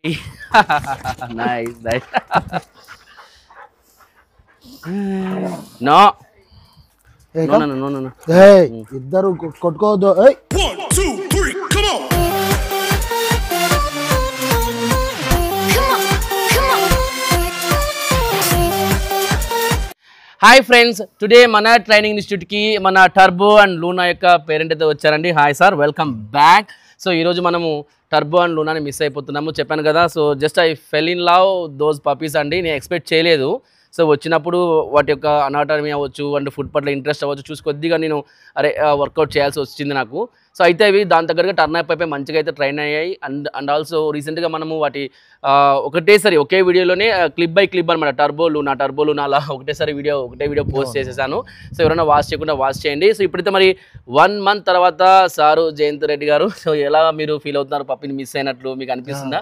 Nice, nice. No. No. Hey, ఇద్దరు కొట్టుకోవద్దు. ఏయ్ 1, 2, 3, come on! Hi friends, today మన training ఇన్స్టిట్యూట్కి మన టర్బో అండ్ లూనా యొక్క పేరెంట్ అయితే వచ్చారండి. Hi sir, welcome back. So ఈరోజు మనము టర్బో అండ్ లూనాని మిస్ అయిపోతున్నాము, చెప్పాను కదా. So just I fell in love those puppies అండి. నేను ఎక్స్పెక్ట్ చేయలేదు. సో వచ్చినప్పుడు వాటి యొక్క అనాటమీ అవ్వచ్చు అండ్ ఫుడ్ పట్ల ఇంట్రెస్ట్ అవ్వచ్చు చూసి కొద్దిగా నేను వర్కౌట్ చేయాల్సి వచ్చింది నాకు. సో అయితే అవి దాని దగ్గరగా టర్న్ అయిపోయి మంచిగా అయితే ట్రైన్ అయ్యాయి. అండ్ ఆల్సో రీసెంట్గా మనము వాటి ఒకటేసారి ఒకే వీడియోలోనే క్లిప్ బై క్లిప్ అనమాట టర్బో లూనా అలా ఒకటే వీడియో పోస్ట్ చేసేసాను. సో ఎవరైనా వాచ్ చేయకుండా వాచ్ చేయండి. సో ఇప్పుడైతే మరి 1 month తర్వాత సారు జయంత్ రెడ్డి గారు, సో ఎలా మీరు ఫీల్ అవుతున్నారు? పప్పిని మిస్ అయినట్లు మీకు అనిపిస్తుందా?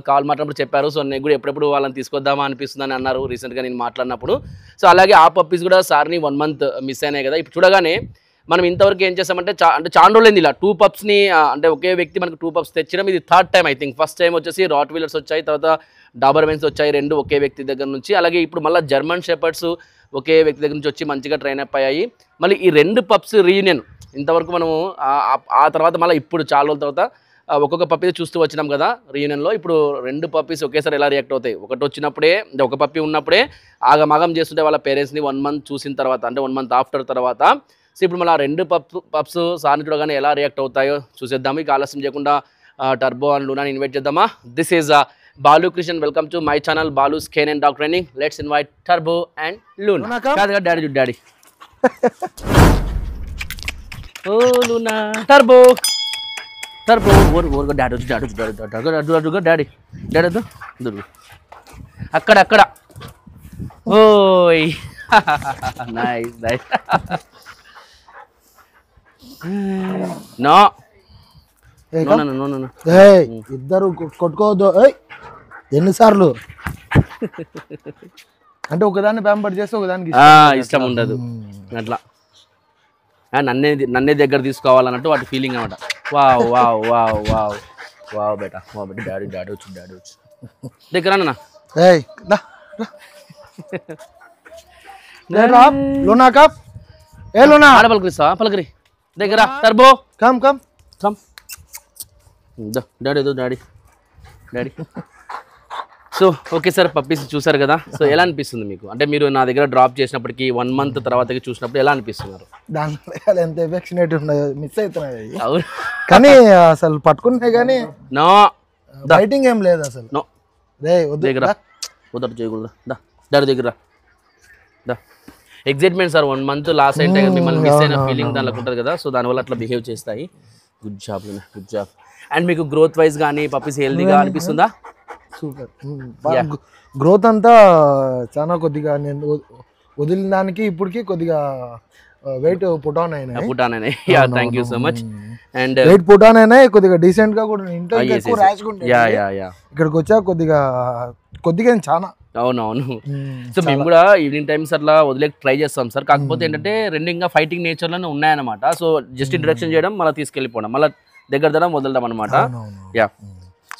కాల్ మాట్లాడినప్పుడు చెప్పారు. సో నేను కూడా ఎప్పుడెప్పుడు వాళ్ళని తీసుకొద్దామా అనిపిస్తుందని అన్నారు రీసెంట్గా నేను మాట్లాడినప్పుడు. సో అలాగే ఆ పప్పీస్ కూడా సార్ని 1 month మిస్ అయినాయి కదా. ఇప్పుడు చూడగానే మనం ఇంతవరకు ఏం చేస్తామంటే చాలా రోజులైంది ఇలా 2 pups అంటే ఒకే వ్యక్తి మనకు 2 pups తెచ్చడం ఇది 3rd time I think. First time వచ్చేసి రాట్ వీలర్స్ వచ్చాయి, తర్వాత డాబర్మెన్స్ వచ్చాయి, 2 ఒకే వ్యక్తి దగ్గర నుంచి. అలాగే ఇప్పుడు మళ్ళీ జర్మన్ షెపర్డ్స్ ఒకే వ్యక్తి దగ్గర నుంచి వచ్చి మంచిగా ట్రైన్ అప్ అయ్యాయి. మళ్ళీ ఈ 2 pups రీయూనియన్ ఇంతవరకు మనము ఆ తర్వాత మళ్ళీ ఇప్పుడు చాలా రోజుల తర్వాత ఒక్కొక్క పప్పీ చూస్తూ వచ్చినాం కదా రీయూనియన్లో. ఇప్పుడు 2 puppies ఒకేసారి ఎలా రియాక్ట్ అవుతాయి? ఒకటి వచ్చినప్పుడే అంటే ఒక పప్పీ ఉన్నప్పుడే ఆగమాగం చేస్తుంటే వాళ్ళ పేరెంట్స్ని 1 month చూసిన తర్వాత, అంటే 1 month ఆఫ్టర్ తర్వాత. సో ఇప్పుడు మళ్ళీ 2 పప్స్ సార్ని చూడగానే ఎలా రియాక్ట్ అవుతాయో చూసేద్దాము. ఇక ఆలస్యం చేయకుండా టర్బో అండ్ లూనాని ఇన్వైట్ చేద్దామా. This is Balu Krishnan, welcome to my channel Balu's cane and dog training. Let's invite Turbo and Luna. Daddy oh Luna, Turbo daddy అక్కడ ఓయ్. నైస్. నో ఇద్దరు కొట్టుకోవద్దు. ఏయ్ ఎన్నిసార్లు అంటే ఒకదాన్ని ప్యాంపర్ చేస్తే ఒకదానికి ఇష్టం ఉండదు అట్లా. నన్నే దగ్గర తీసుకోవాలన్నట్టు వాటి ఫీలింగ్ అనమాట. వావ్ బేటా డాడీ వచ్చి దగ్గర లూనా కప్. ఏ లూనా పలకరి దగ్గర turbo come daddy. So okay sir, puppies చూసారు కదా. సో ఎలా అనిపిస్తుంది మీకు? అంటే మీరు నా దగ్గర డ్రాప్ చేసినప్పటికీ 1 month తర్వాత చూసినప్పుడు ఎలా అనిపిస్తున్నారు? దాంట్లో ఎంత ఎఫెక్షనేట్ ఉన్నాయో మిస్ అవుతున్నాయి కానీ అసలు పట్టుకున్నాయి కానీ నో ఫైటింగ్ ఏం లేదు అసలు. నో దగ్గర వద్దరు చేయకూడదు. డాడీ దగ్గర ఎగ్జైట్మెంట్ సార్. 1 month లాస్ట్ అయితే మిమ్మల్ని మిస్ అయిన ఫీలింగ్ దానిలో ఉంటుంది కదా. సో దానివల్ల అట్లా బిహేవ్ చేస్తాయి. Good job. అండ్ మీకు గ్రోత్ వైజ్ కానీ పప్పీస్ హెల్తీగా అనిపిస్తుందా? సూపర్. గ్రోత్ అంతా చాలా కొద్దిగా నేను వదిలిన దానికి ఇప్పటికి కొద్దిగా వెయిట్ పుట్ ఆన్ అయినాయి. Thank you so much. And weight put on అయినాయి, కొద్దిగా డీసెంట్ గా కూడా ఇంట్లో ఎక్కువ ర్యాష్ గా ఇక్కడికి వచ్చా కొద్దిగా చాలా. అవునవును. సో మేము కూడా ఈవినింగ్ టైమ్స్ అట్లా వదిలేక ట్రై చేస్తాం సార్. కాకపోతే ఏంటంటే 2 ఇంకా ఫైటింగ్ నేచర్లోనే ఉన్నాయన్నమాట. సో జస్ట్ ఇంట్రడక్షన్ చేయడం, మళ్ళీ తీసుకెళ్ళిపోవడం, మళ్ళీ దగ్గర దడం వదలడం అనమాట.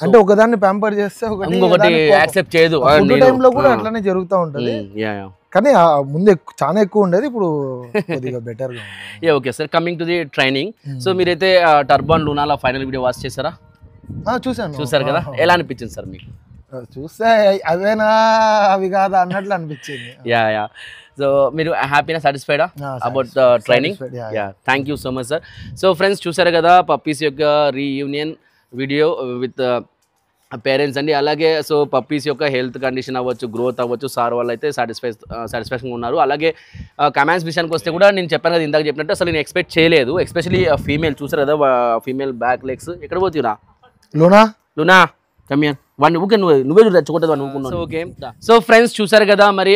అంటే ఒకదాన్ని ప్యాంపర్ చేస్తే ఇంకొకటి యాక్సెప్ట్ చేయదు. టైంలో కూడా అట్లానే జరుగుతూ ఉంటది కానీ ముందు చాలా ఎక్కువ ఉండేది, ఇప్పుడు కొద్దిగా బెటర్ గా ఉంది. Okay sir, coming to the training. So మీరైతే టర్బో అండ్ లూనాలో ఫైనల్ వీడియో వాచ్ చేశారా? చూసారు కదా. ఎలా అనిపించింది సార్ మీకు? చూస్తే అవేనా అవి కాదా అన్నట్లు అనిపించింది. సో మీరు హ్యాపీనా, సాటిస్ఫైడా about training? Thank you so much sir. So friends చూసారు కదా పప్పీస్ యొక్క రీయూనియన్ వీడియో విత్ పేరెంట్స్ అండి. అలాగే సో పప్పీస్ యొక్క హెల్త్ కండిషన్ అవ్వచ్చు, గ్రోత్ అవ్వచ్చు, సార్ వాళ్ళు అయితే సాటిస్ఫాక్షన్గా ఉన్నారు. అలాగే కమాండ్స్ విషయానికి వస్తే కూడా నేను చెప్పాను కదా ఇందాక చెప్పినట్టు, అసలు నేను ఎక్స్పెక్ట్ చేయలేదు. ఎస్పెషలీ ఫీమేల్ చూసారు కదా, ఫీమేల్ బ్యాక్ లెగ్స్. ఎక్కడ పోతురా లూనా కమియన్ వాడిని ఊకే నువ్వే తెచ్చుకుంటుంది అనుకున్నాను. ఓకే సో ఫ్రెండ్స్ చూసారు కదా మరి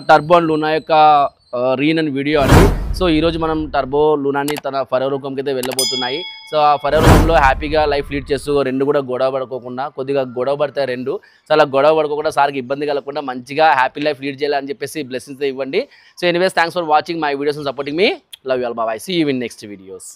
టర్బో అండ్ లూనా యొక్క రీయూనియన్ వీడియో అండి. సో ఈరోజు మనం టర్బో లూనాని తన ఫరో రూపంకి అయితే వెళ్ళబోతున్నాయి. సో ఆ ఫరో రూపంలో హ్యాపీగా లైఫ్ లీడ్ చేస్తూ 2 కూడా గొడవ పడుకోకుండా, కొద్దిగా గొడవ పడతాయి 2, సో అలా గొడవ పడుకోకుండా సార్కి ఇబ్బంది కలగకుండా మంచిగా హ్యాపీ లైఫ్ లీడ్ చేయాలని చెప్పేసి బ్లెస్సింగ్స్ ఇవ్వండి. So anyways thanks for watching my videos and supporting మీ. Love you all. Bye. See you in next videos.